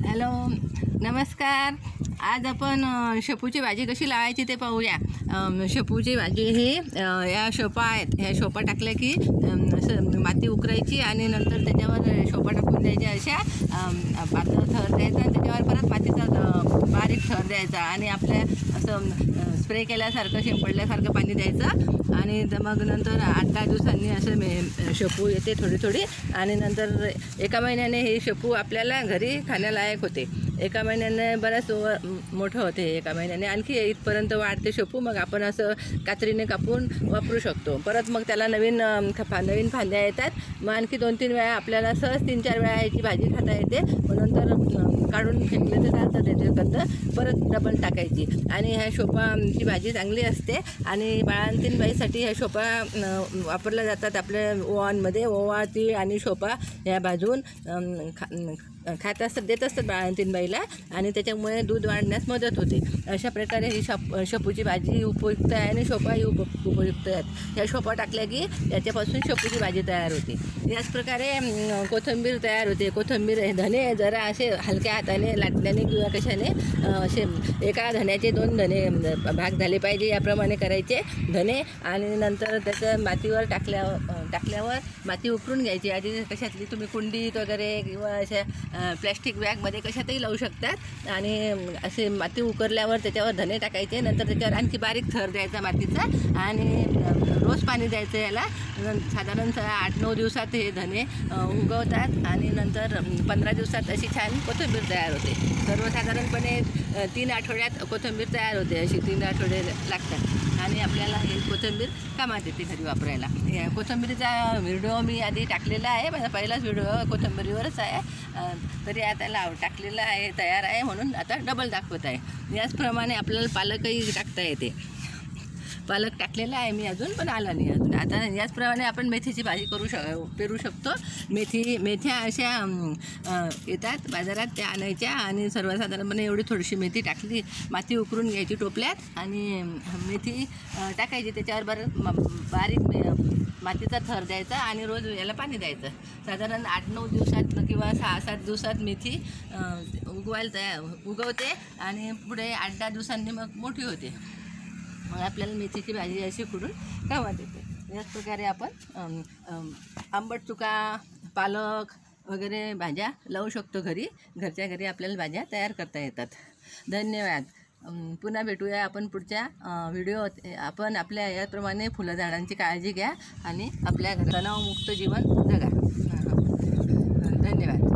Hello, नमस्कार. आज आपण शेपूची भाजी कशी लावायची ते पाहूया. शेपूची भाजी ही या शोपा आहेत. ह्या शोपा टाकल्या की माती उकरायची आणि नंतर त्याच्यावर शोपा टाकून द्यायच्या. अशा पातळ थर द्यायचा आणि त्याच्यावर परत मातीचा बारीक थर द्यायचा आणि आपल्या असं स्प्रे केल्यासारखं शिंपडल्यासारखं पाणी द्यायचं आणि मग नंतर 8-10 दिवसांनी असं शेपू येते थोडी आणि नंतर एका महिन्याने हे शेपू आपल्याला घरी खाण्यालायक होते. एका महिन्याने बरंच मोठं होते. एका महिन्याने आणखी इथपर्यंत वाढते शेपू. मग आपण असं कात्रीने कापून वापरू शकतो. परत मग त्याला नवीन फांद्या येतात. मग आणखी 2-3 वेळा आपल्याला सहज 3-4 वेळा याची भाजी खाता येते. मग नंतर काढून फेकले तर चालतात त्याचे कंद, परत डबल टाकायची. आणि ह्या शोपाची भाजी चांगली असते आणि बाळंतीणबाईसाठी ह्या शोपा वापरल्या जातात. आपल्या ओवांमध्ये ओवा, तीळ आणि शोपा ह्या भाजून खात असतात, देत असतात बाळंतीणबाईला आणि त्याच्यामुळे दूध वाढण्यास मदत होते. अशा प्रकारे ही शेपूची भाजी उपयुक्त आहे आणि शोपाही उपयुक्त आहेत. ह्या शोपा टाकल्या की याच्यापासून शेपूची भाजी तयार होते. याच प्रकारे कोथिंबीर तयार होते. कोथिंबीर धने जरा असे हलक्या हाताने लाटल्याने किंवा कशाने असे एका धन्याचे 2 धने भाग झाले पाहिजे याप्रमाणे करायचे धने. आणि नंतर त्याचं मातीवर टाकल्यावर माती उकरून घ्यायची. आधी कशातली तुम्ही कुंडीत वगैरे किंवा अशा प्लॅस्टिक बॅगमध्ये कशातही लावू शकतात. आणि असे माती उकरल्यावर त्याच्यावर धने टाकायचे. नंतर त्याच्यावर आणखी बारीक थर द्यायचा मातीचा आणि रोज पाणी द्यायचं. याला साधारण 8-9 दिवसात हे धने उगवतात आणि नंतर 15 दिवसात अशी छान कोथिंबीर तयार होते. सर्वसाधारणपणे 3 आठवड्यात कोथिंबीर तयार होते. अशी 3 आठवडे लागतात आणि आपल्याला हे कोथिंबीर कामात येते घरी वापरायला. या कोथिंबीरीचा व्हिडिओ मी आधी टाकलेला आहे. माझा पहिलाच व्हिडिओ कोथिंबीरीवरच आहे. तरी आता टाकलेला आहे, तयार आहे, म्हणून आता डबल दाखवत आहे. याचप्रमाणे आपल्याला पालकही टाकता येते. पालक टाकलेला आहे मी अजून, पण आला नाही अजून. आता याचप्रमाणे आपण मेथीची भाजी पेरू शकतो. मेथ्या अशा येतात बाजारात, त्या आणायच्या आणि सर्वसाधारणपणे एवढी थोडीशी मेथी टाकली, माती उकरून घ्यायची टोपल्यात आणि मेथी टाकायची. त्याच्यावर बारीक मातीचा थर द्यायचा आणि रोज याला पाणी द्यायचं. साधारण 8-9 दिवसात किंवा 6-7 दिवसात मेथी उगवते आणि पुढे 8-10 दिवसांनी मग मोठी होते. मग आपल्याला मेथीची भाजी अशी करून कामात येते. याच प्रकारे आपण आंबट चुका, पालक वगैरे भाज्या लावू शकतो घरी. घरच्या घरी आपल्याला भाज्या तयार करता येतात. धन्यवाद. पुन्हा भेटूया आपण पुढच्या व्हिडिओत. आपण आपल्या याप्रमाणे फुलं झाडांची काळजी घ्या आणि आपल्या तणावमुक्त जीवन जगा. धन्यवाद.